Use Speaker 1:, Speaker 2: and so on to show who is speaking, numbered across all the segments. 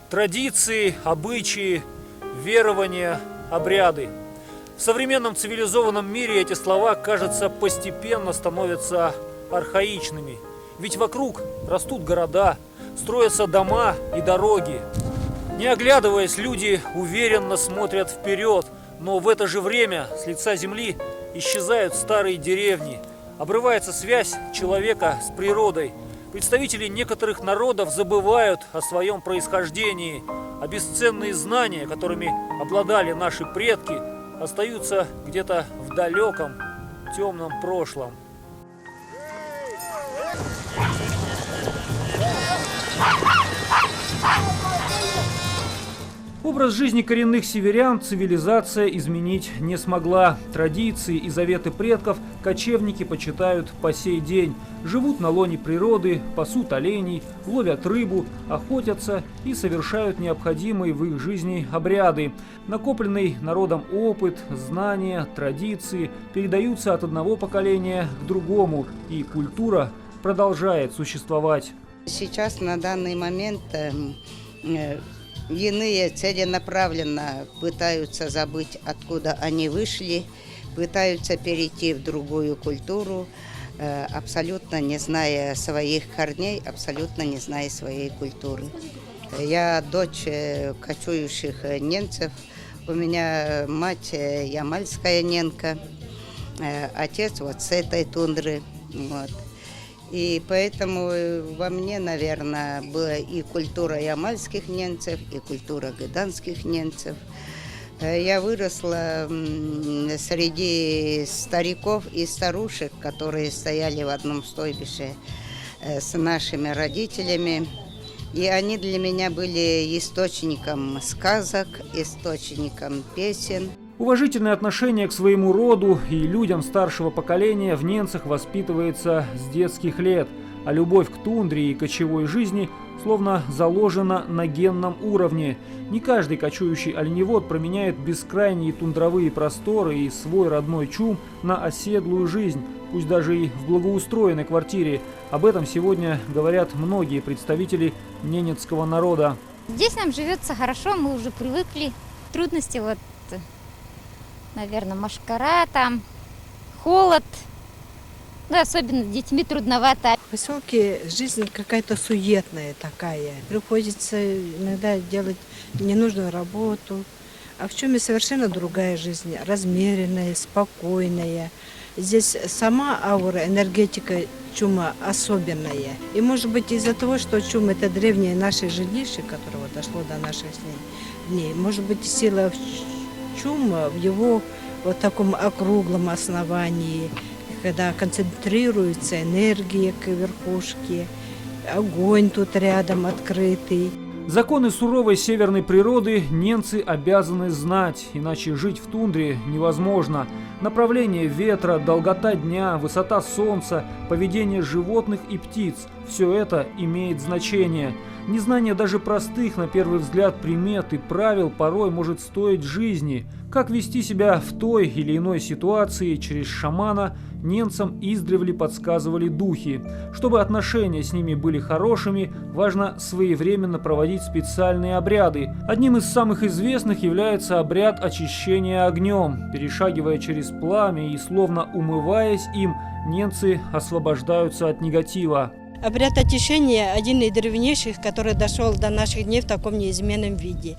Speaker 1: Традиции, обычаи, верования, обряды. В современном цивилизованном мире эти слова, кажется, постепенно становятся архаичными. Ведь вокруг растут города, строятся дома и дороги. Не оглядываясь, люди уверенно смотрят вперед, но в это же время с лица земли исчезают старые деревни, обрывается связь человека с природой. Представители некоторых народов забывают о своем происхождении, а бесценные знания, которыми обладали наши предки, остаются где-то в далеком, темном прошлом. Образ жизни коренных северян цивилизация изменить не смогла. Традиции и заветы предков кочевники почитают по сей день. Живут на лоне природы, пасут оленей, ловят рыбу, охотятся и совершают необходимые в их жизни обряды. Накопленный народом опыт, знания, традиции передаются от одного поколения к другому, и культура продолжает существовать.
Speaker 2: Сейчас на данный момент иные целенаправленно пытаются забыть, откуда они вышли, пытаются перейти в другую культуру, абсолютно не зная своих корней, абсолютно не зная своей культуры. Я дочь кочующих ненцев, у меня мать ямальская ненка, отец вот с этой тундры. Вот. И поэтому во мне, наверное, была и культура ямальских ненцев, и культура гыданских ненцев. Я выросла среди стариков и старушек, которые стояли в одном стойбище с нашими родителями. И они для меня были источником сказок, источником песен.
Speaker 1: Уважительное отношение к своему роду и людям старшего поколения в ненцах воспитывается с детских лет, а любовь к тундре и кочевой жизни словно заложена на генном уровне. Не каждый кочующий оленевод променяет бескрайние тундровые просторы и свой родной чум на оседлую жизнь, пусть даже и в благоустроенной квартире. Об этом сегодня говорят многие представители ненецкого народа.
Speaker 3: Здесь нам живется хорошо, мы уже привыкли. Трудности наверное, мошкара там, холод. Ну, особенно с детьми трудновато.
Speaker 4: В поселке жизнь какая-то суетная такая. Приходится иногда делать ненужную работу. А в Чуме совершенно другая жизнь, размеренная, спокойная. Здесь сама аура, энергетика Чума особенная. И может быть из-за того, что Чум – это древнее наше жилище, которое дошло до наших дней, может быть сила Чума в его вот таком округлом основании, когда концентрируется энергия к верхушке, огонь тут рядом открытый.
Speaker 1: Законы суровой северной природы ненцы обязаны знать, иначе жить в тундре невозможно. Направление ветра, долгота дня, высота солнца, поведение животных и птиц – все это имеет значение. Незнание даже простых, на первый взгляд, примет и правил порой может стоить жизни. Как вести себя в той или иной ситуации через шамана ненцам издревле подсказывали духи. Чтобы отношения с ними были хорошими, важно своевременно проводить специальные обряды. Одним из самых известных является обряд очищения огнем. Перешагивая через пламя и словно умываясь им, ненцы освобождаются от негатива.
Speaker 4: Обряд очищения – один из древнейших, который дошел до наших дней в таком неизменном виде.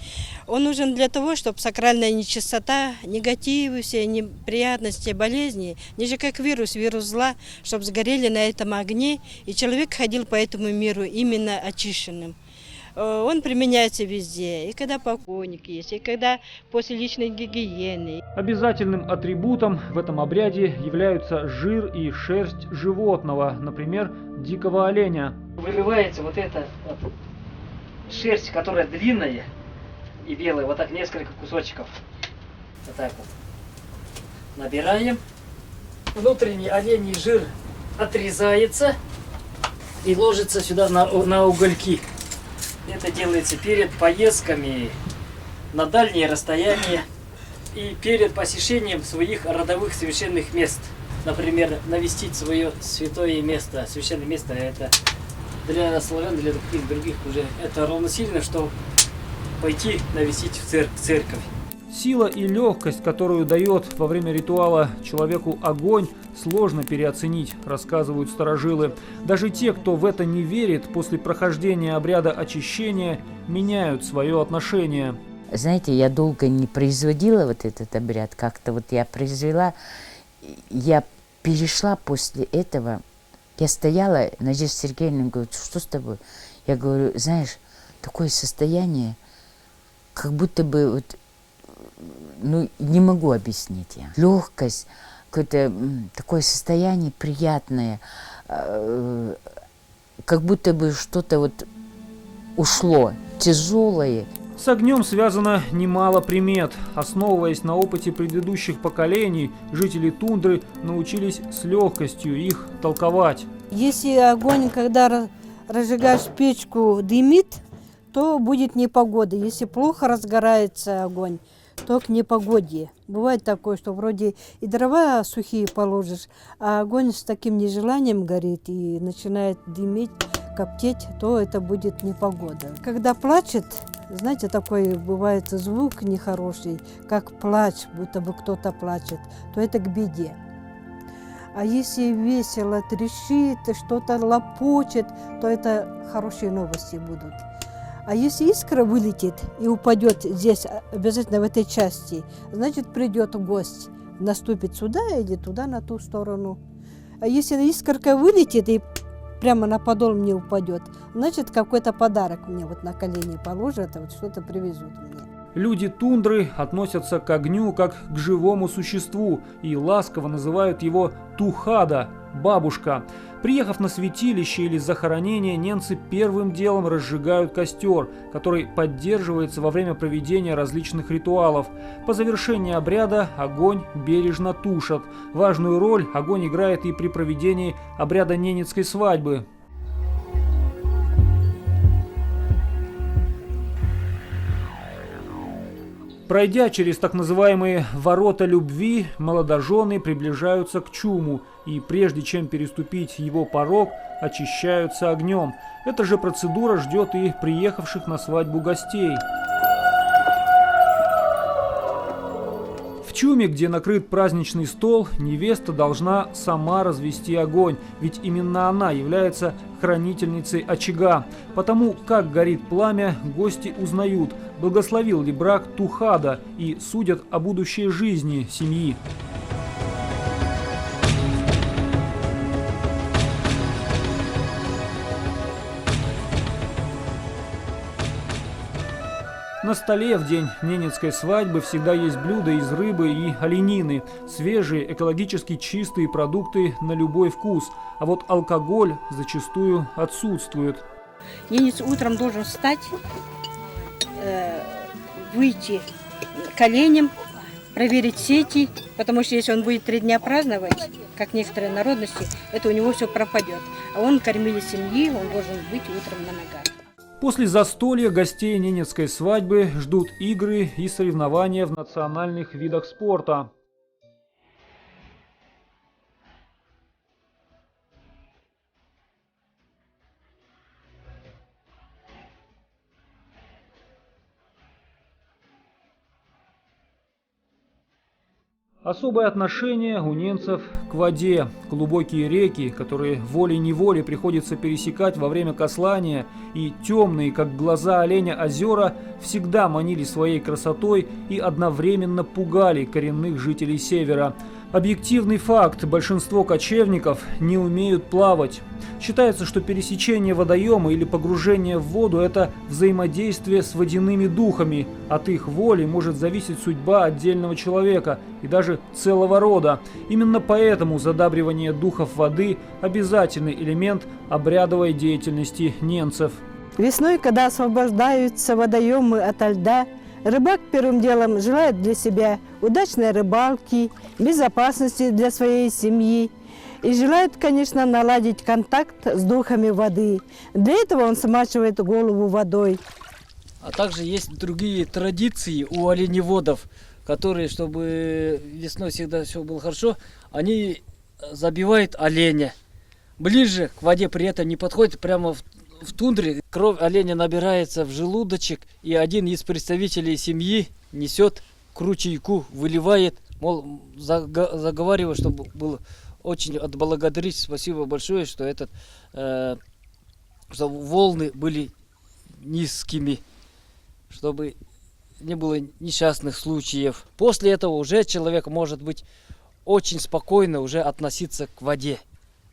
Speaker 4: Он нужен для того, чтобы сакральная нечистота, негативы, все неприятности, болезни, ниже как вирус зла, чтобы сгорели на этом огне, и человек ходил по этому миру именно очищенным. Он применяется везде, и когда покойник есть, и когда после личной гигиены.
Speaker 1: Обязательным атрибутом в этом обряде являются жир и шерсть животного, например, дикого оленя.
Speaker 5: Выливается вот эта вот шерсть, которая длинная и белая, вот так несколько кусочков. Вот так вот. Набираем. Внутренний оленей жир отрезается и ложится сюда на угольки. Это делается перед поездками на дальние расстояния и перед посещением своих родовых священных мест. Например, навестить свое святое место. Священное место это для славян, для других уже это равносильно, что пойти навестить церковь.
Speaker 1: Сила и легкость, которую дает во время ритуала человеку огонь, сложно переоценить, рассказывают старожилы. Даже те, кто в это не верит, после прохождения обряда очищения меняют свое отношение.
Speaker 6: Знаете, я долго не производила вот этот обряд. Как-то вот я произвела, я перешла после этого. Я стояла, Надежда Сергеевна говорит, что с тобой? Я говорю, знаешь, такое состояние, как будто бы вот, ну, не могу объяснить я. Легкость, какое-то такое состояние приятное, как будто бы что-то вот ушло, тяжелое.
Speaker 1: С огнем связано немало примет. Основываясь на опыте предыдущих поколений, жители тундры научились с легкостью их толковать.
Speaker 4: Если огонь, когда разжигаешь печку, дымит, то будет непогода. Если плохо разгорается огонь, то к непогоде. Бывает такое, что вроде и дрова сухие положишь, а огонь с таким нежеланием горит и начинает дымить, коптеть, то это будет непогода. Когда плачет, знаете, такой бывает звук нехороший, как плач, будто бы кто-то плачет, то это к беде. А если весело трещит, что-то лопочет, то это хорошие новости будут. А если искра вылетит и упадет здесь, обязательно в этой части, значит придет гость, наступит сюда или туда, на ту сторону. А если искорка вылетит и прямо на подол мне упадет, значит какой-то подарок мне вот на колени положат, вот что-то привезут мне.
Speaker 1: Люди тундры относятся к огню как к живому существу и ласково называют его тухада – бабушка. Приехав на святилище или захоронение, ненцы первым делом разжигают костер, который поддерживается во время проведения различных ритуалов. По завершении обряда огонь бережно тушат. Важную роль огонь играет и при проведении обряда ненецкой свадьбы. Пройдя через так называемые «ворота любви», молодожены приближаются к чуму и, прежде чем переступить его порог, очищаются огнем. Эта же процедура ждет и приехавших на свадьбу гостей. В чуме, где накрыт праздничный стол, невеста должна сама развести огонь, ведь именно она является хранительницей очага. Потому как горит пламя, гости узнают, благословил ли брак тухада, и судят о будущей жизни семьи. На столе в день ненецкой свадьбы всегда есть блюда из рыбы и оленины, свежие, экологически чистые продукты на любой вкус, а вот алкоголь зачастую отсутствует.
Speaker 7: Ненец утром должен встать, выйти коленем, проверить сети, потому что если он будет 3 дня праздновать, как некоторые народности, это у него все пропадет. А он кормили семьи, он должен быть утром на ногах.
Speaker 1: После застолья гостей ненецкой свадьбы ждут игры и соревнования в национальных видах спорта. Особое отношение у ненцев к воде. Глубокие реки, которые волей-неволей приходится пересекать во время кослания, и темные, как глаза оленя, озера всегда манили своей красотой и одновременно пугали коренных жителей севера. Объективный факт – большинство кочевников не умеют плавать. Считается, что пересечение водоема или погружение в воду – это взаимодействие с водяными духами. От их воли может зависеть судьба отдельного человека и даже целого рода. Именно поэтому задабривание духов воды – обязательный элемент обрядовой деятельности ненцев.
Speaker 4: Весной, когда освобождаются водоемы ото льда, рыбак первым делом желает для себя удачной рыбалки, безопасности для своей семьи и желает, конечно, наладить контакт с духами воды. Для этого он смачивает голову водой.
Speaker 5: А также есть другие традиции у оленеводов, которые, чтобы весной всегда все было хорошо, они забивают оленя. Ближе к воде при этом не подходят, прямо В тундре кровь оленя набирается в желудочек, и один из представителей семьи несет к ручейку, выливает, мол, заговаривает, чтобы было очень отблагодарить, спасибо большое, что что волны были низкими, чтобы не было несчастных случаев. После этого уже человек может быть очень спокойно уже относиться к воде,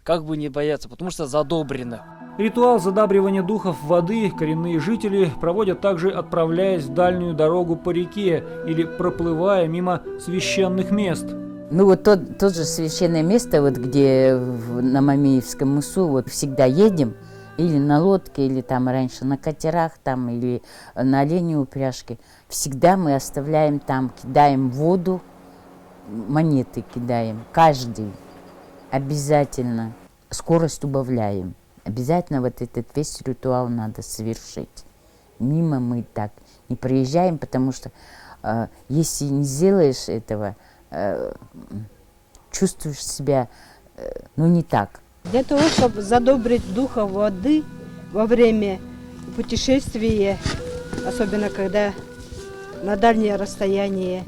Speaker 5: как бы не бояться, потому что задобрено.
Speaker 1: Ритуал задабривания духов воды коренные жители проводят также, отправляясь в дальнюю дорогу по реке или проплывая мимо священных мест.
Speaker 6: Ну вот тот же священное место, вот где на Мамеевском мысу вот всегда едем, или на лодке, или там раньше на катерах, там, или на оленей упряжке. Всегда мы оставляем там, кидаем в воду, монеты кидаем, каждый. Обязательно. Скорость убавляем. Обязательно вот этот весь ритуал надо совершить. Мимо мы так не проезжаем, потому что если не сделаешь этого, чувствуешь себя, не так.
Speaker 4: Для того, чтобы задобрить духа воды во время путешествия, особенно когда на дальнее расстояние,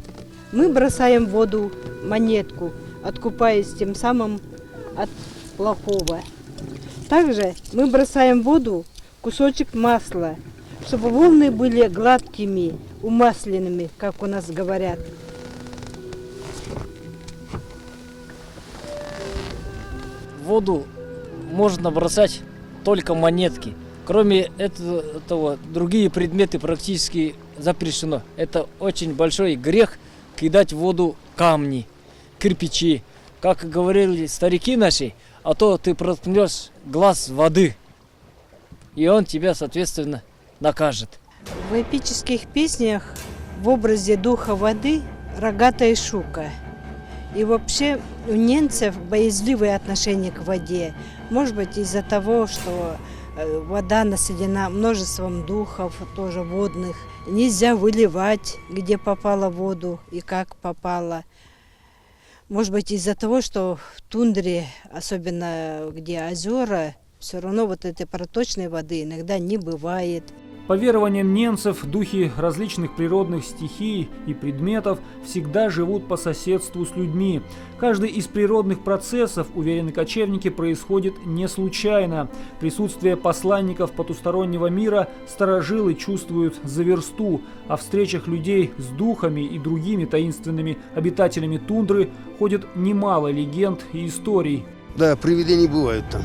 Speaker 4: мы бросаем в воду монетку, откупаясь тем самым от плохого. Также мы бросаем в воду кусочек масла, чтобы волны были гладкими, умасленными, как у нас говорят.
Speaker 5: В воду можно бросать только монетки. Кроме этого, другие предметы практически запрещено. Это очень большой грех кидать в воду камни, кирпичи. Как говорили старики наши, а то ты проткнешь глаз воды, и он тебя, соответственно, накажет.
Speaker 4: В эпических песнях в образе духа воды рогатая шука. И вообще у немцев боязливое отношение к воде. Может быть, из-за того, что вода населена множеством духов, тоже водных. Нельзя выливать, где попала воду и как попала. Может быть, из-за того, что в тундре, особенно где озера, все равно вот этой проточной воды иногда не бывает.
Speaker 1: По верованиям немцев, духи различных природных стихий и предметов всегда живут по соседству с людьми. Каждый из природных процессов, уверены кочевники, происходит не случайно. Присутствие посланников потустороннего мира старожилы чувствуют за версту. О встречах людей с духами и другими таинственными обитателями тундры ходит немало легенд и историй.
Speaker 8: Да, привидения бывают там.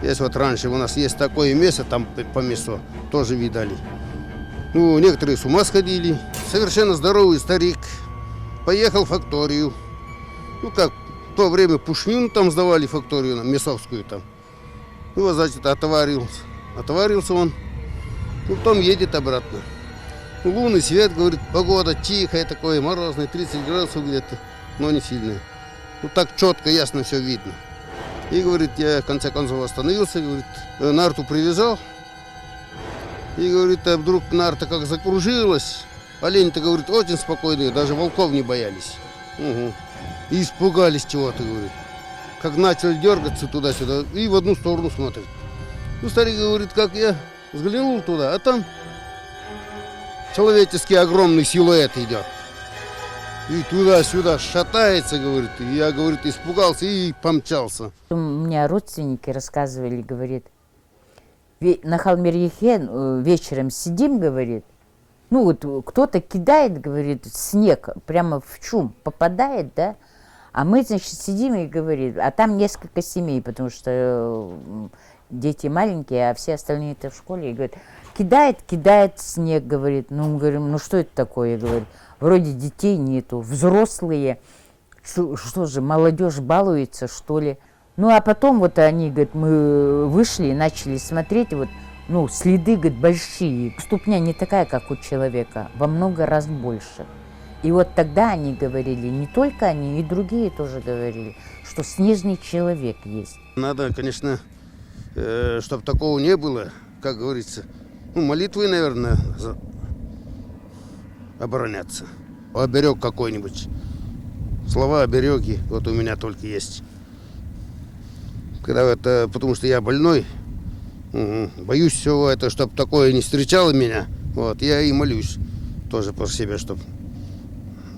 Speaker 8: Есть вот раньше у нас есть такое место, там по месту, тоже видали. Ну, некоторые с ума сходили. Совершенно здоровый старик поехал в факторию. Ну, как в то время пушнину там сдавали, факторию, мясовскую там. Ну, значит, отоварился он. Ну, потом едет обратно. Ну, лунный свет, говорит, погода тихая такое, морозная, 30 градусов где-то, но не сильная. Ну, так четко, ясно все видно. И, говорит, я в конце концов остановился, говорит, нарту привязал. И, говорит, вдруг нарта как закружилась. Олени-то, говорит, очень спокойные, даже волков не боялись. Угу. И испугались чего-то, говорит. Как начали дергаться туда-сюда и в одну сторону смотрят. Ну, старик говорит, как я взглянул туда, а там человеческий огромный силуэт идет. И туда-сюда шатается, говорит. И я, говорит, испугался и помчался.
Speaker 6: У меня родственники рассказывали, говорит, на Халмер-Яхе вечером сидим, говорит, ну вот кто-то кидает, говорит, снег прямо в чум попадает, да, а мы, значит, сидим и говорит, а там несколько семей, потому что дети маленькие, а все остальные-то в школе, и говорит, кидает снег, говорит, ну, мы говорим, ну что это такое, говорит. Вроде детей нету, взрослые, что же, молодежь балуется, что ли. Ну, а потом вот они, говорят, мы вышли и начали смотреть, вот, ну, следы, говорит, большие. Ступня не такая, как у человека, во много раз больше. И вот тогда они говорили, не только они, и другие тоже говорили, что снежный человек есть.
Speaker 8: Надо, конечно, чтобы такого не было, как говорится, ну, молитвой, наверное, обороняться. Оберег какой-нибудь. Слова обереги вот у меня только есть. Когда это, потому что я больной, Боюсь всего это, чтобы такое не встречало меня. Вот, я и молюсь тоже по себе, чтобы,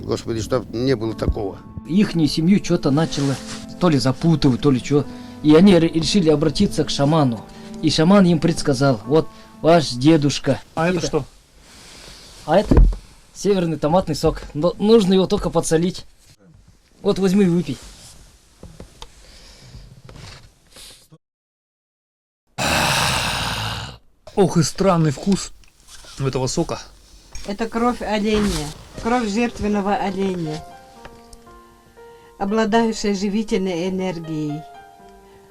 Speaker 8: Господи, чтобы не было такого.
Speaker 5: Ихнюю семью что-то начало то ли запутывать, то ли что. И они решили обратиться к шаману. И шаман им предсказал: вот ваш дедушка.
Speaker 1: А это что?
Speaker 5: А это северный томатный сок. Но нужно его только подсолить. Вот возьми и выпей.
Speaker 1: Ох и странный вкус у этого сока.
Speaker 4: Это кровь оленя, кровь жертвенного оленя, обладающая живительной энергией.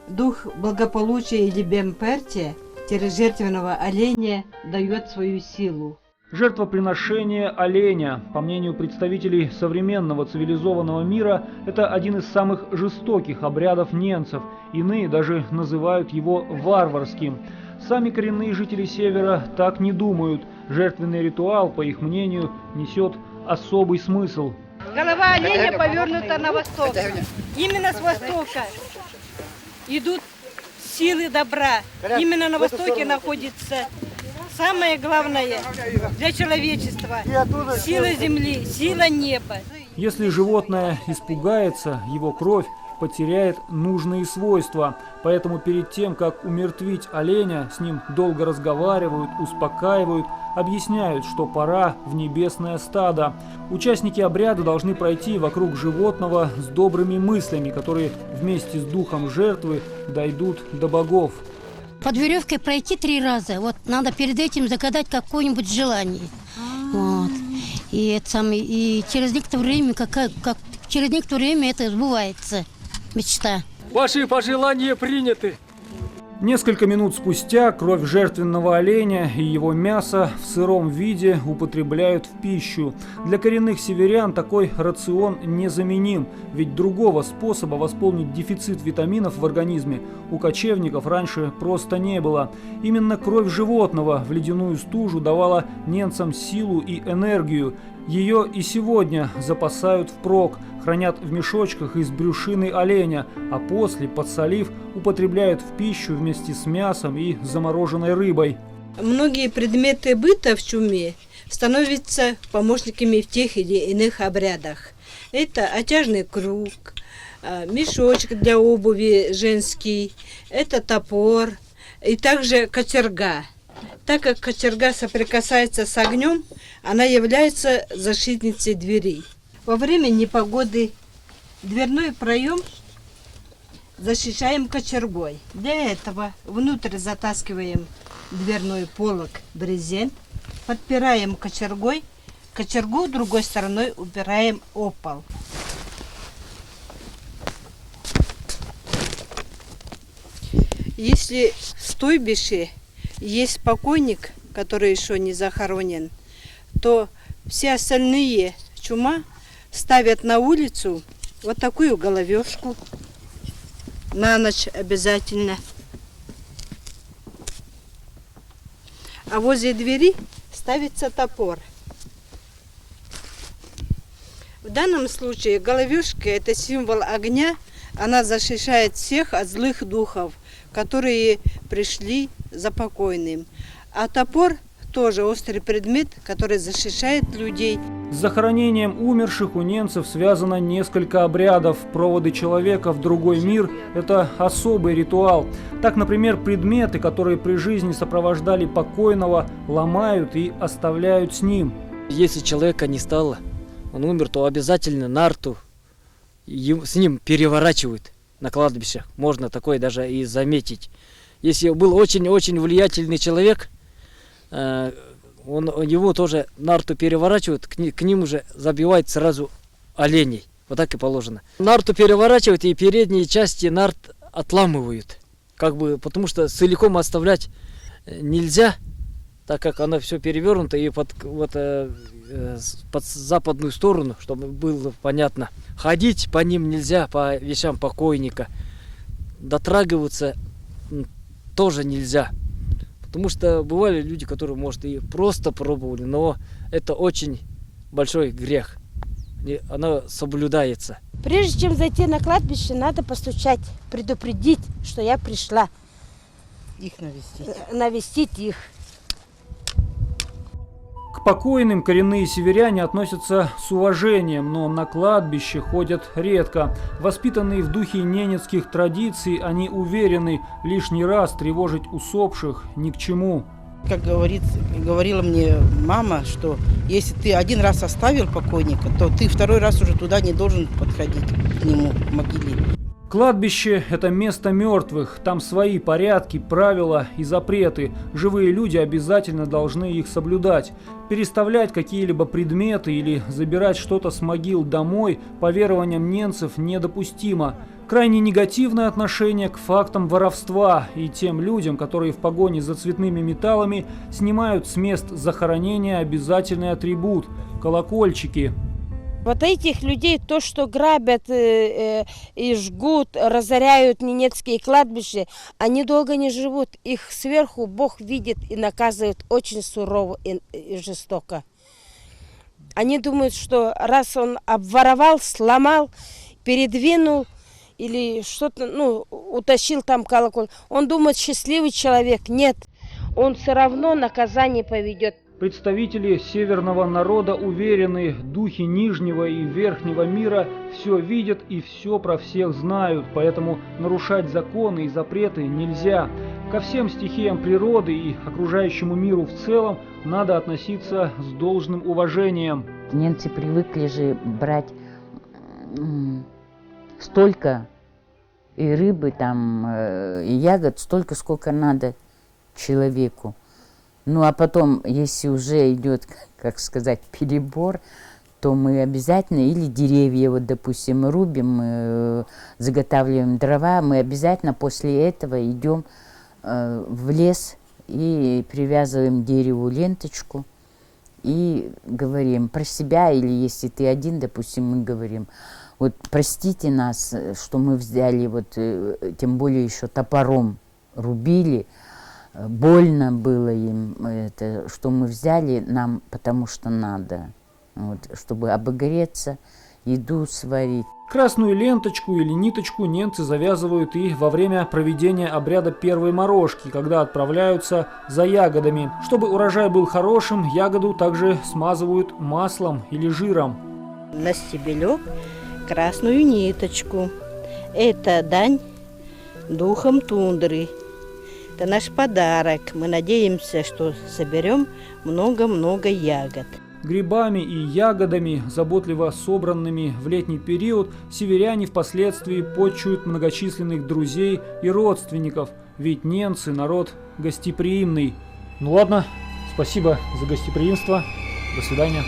Speaker 4: Дух благополучия или бемперти через жертвенного оленя дает свою силу.
Speaker 1: Жертвоприношение оленя, по мнению представителей современного цивилизованного мира, это один из самых жестоких обрядов ненцев. Иные даже называют его варварским. Сами коренные жители Севера так не думают. Жертвенный ритуал, по их мнению, несет особый смысл.
Speaker 7: Голова оленя повернута на восток. Именно с востока идут силы добра. Именно на востоке находится самое главное для человечества. Сила земли, сила неба.
Speaker 1: Если животное испугается, его кровь потеряет нужные свойства. Поэтому перед тем, как умертвить оленя, с ним долго разговаривают, успокаивают, объясняют, что пора в небесное стадо. Участники обряда должны пройти вокруг животного с добрыми мыслями, которые вместе с духом жертвы дойдут до богов.
Speaker 9: Под веревкой пройти 3 раза. Вот надо перед этим загадать какое-нибудь желание. Вот. И через некоторое время, через некоторое время это сбывается. Мечта.
Speaker 5: Ваши пожелания приняты.
Speaker 1: Несколько минут спустя кровь жертвенного оленя и его мясо в сыром виде употребляют в пищу. Для коренных северян такой рацион незаменим, ведь другого способа восполнить дефицит витаминов в организме у кочевников раньше просто не было. Именно кровь животного в ледяную стужу давала ненцам силу и энергию. Ее и сегодня запасают впрок, хранят в мешочках из брюшины оленя, а после, подсолив, употребляют в пищу вместе с мясом и замороженной рыбой.
Speaker 4: Многие предметы быта в чуме становятся помощниками в тех или иных обрядах. Это отяжный круг, мешочек для обуви женский, это топор и также кочерга. Так как кочерга соприкасается с огнем, она является защитницей дверей. Во время непогоды дверной проем защищаем кочергой. Для этого внутрь затаскиваем дверной полог брезент, подпираем кочергой, кочергу другой стороной упираем о пол. Если в стойбище есть покойник, который еще не захоронен, то все остальные чума ставят на улицу вот такую головешку на ночь обязательно. А возле двери ставится топор. В данном случае головешка – это символ огня, она защищает всех от злых духов, которые пришли за покойным. А топор тоже острый предмет, который защищает людей.
Speaker 1: С захоронением умерших у ненцев связано несколько обрядов. Проводы человека в другой мир – это особый ритуал. Так, например, предметы, которые при жизни сопровождали покойного, ломают и оставляют с ним.
Speaker 5: Если человека не стало, он умер, то обязательно нарту с ним переворачивают на кладбищах. Можно такое даже и заметить. Если был очень-очень влиятельный человек, его тоже нарту переворачивают, к ним уже забивают сразу оленей. Вот так и положено. Нарту переворачивают и передние части нарт отламывают. Потому что целиком оставлять нельзя, так как оно все перевернуто и под западную сторону, чтобы было понятно. Ходить по ним нельзя, по вещам покойника. Дотрагиваться тоже нельзя. Потому что бывали люди, которые, может, и просто пробовали, но это очень большой грех. И оно соблюдается.
Speaker 9: Прежде чем зайти на кладбище, надо постучать, предупредить, что я пришла.
Speaker 10: Их навестить.
Speaker 7: Навестить их.
Speaker 1: К покойным коренные северяне относятся с уважением, но на кладбище ходят редко. Воспитанные в духе ненецких традиций, они уверены, лишний раз тревожить усопших ни к чему.
Speaker 10: Как говорила мне мама, что если ты один раз оставил покойника, то ты второй раз уже туда не должен подходить к нему, к могиле.
Speaker 1: Кладбище – это место мертвых, там свои порядки, правила и запреты. Живые люди обязательно должны их соблюдать. Переставлять какие-либо предметы или забирать что-то с могил домой по верованиям ненцев недопустимо. Крайне негативное отношение к фактам воровства и тем людям, которые в погоне за цветными металлами снимают с мест захоронения обязательный атрибут – колокольчики.
Speaker 11: Вот этих людей, то, что грабят и жгут, разоряют ненецкие кладбища, они долго не живут. Их сверху Бог видит и наказывает очень сурово и жестоко. Они думают, что раз он обворовал, сломал, передвинул или что-то, утащил там колокол, он думает, счастливый человек. Нет, он все равно наказание поведет.
Speaker 1: Представители северного народа уверены, духи нижнего и верхнего мира все видят и все про всех знают, поэтому нарушать законы и запреты нельзя. Ко всем стихиям природы и окружающему миру в целом надо относиться с должным уважением.
Speaker 6: Немцы привыкли же брать столько и рыбы, там, и ягод, столько, сколько надо человеку. Ну а потом, если уже идет, как сказать, перебор, то мы обязательно или деревья, вот допустим, рубим, заготавливаем дрова, мы обязательно после этого идем в лес и привязываем к дереву ленточку и говорим про себя, или если ты один, допустим, мы говорим, вот простите нас, что мы взяли, вот тем более еще топором рубили. Больно было им, это, что мы взяли нам, потому что надо, вот, чтобы обогреться, еду сварить.
Speaker 1: Красную ленточку или ниточку немцы завязывают и во время проведения обряда первой морожки, когда отправляются за ягодами. Чтобы урожай был хорошим, ягоду также смазывают маслом или жиром.
Speaker 7: На стебелек красную ниточку. Это дань духам тундры. Это наш подарок. Мы надеемся, что соберем много-много ягод.
Speaker 1: Грибами и ягодами, заботливо собранными в летний период, северяне впоследствии почуют многочисленных друзей и родственников, ведь немцы – народ гостеприимный. Ну ладно, спасибо за гостеприимство. До свидания.